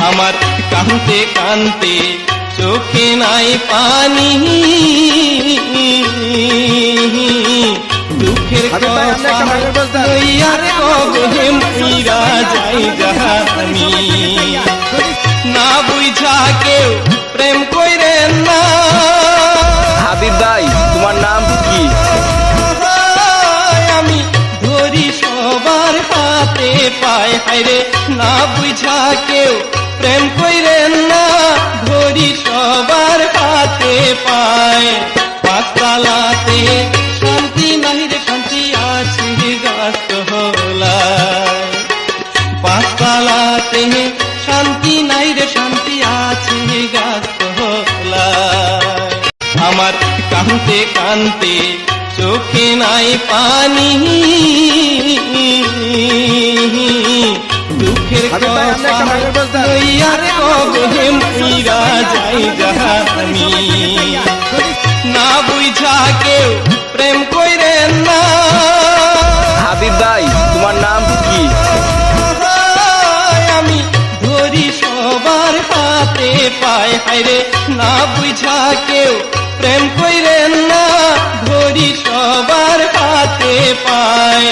আমার কাঁদতে কাঁদতে চোখে নাই পানি, দুঃখের কথা লইয়ার কবে মইরা যাই জানি, না বুঝা কেউ প্রেম কইরেন না। হাবিব ভাই তোমার নাম কি? আমি ধরি সবার হাতে পায়, হায়রে না বুঝা কেউ প্রেম কইরেন না, ধরি সবার হাতে পায়। পাঁচতলাতে শান্তি নাই রে শান্তি আছে গাছতলায়, পাঁচতলাতে শান্তি নাই রে শান্তি আছে গাছতলায়। আমার কাঁদতে কাঁদতে চোখে নাই পানি, দুঃখের কথা লইয়ার কবে মইরা যাই জানি, না বুঝা কেউ প্রেম কইরেন না। হাবিব ভাই তোমার নাম কি? আমি ধরি সবার হাতে পায়, হায়রে না বুঝা কেউ প্রেম কইরেন না, ধরি সবার হাতে পায়।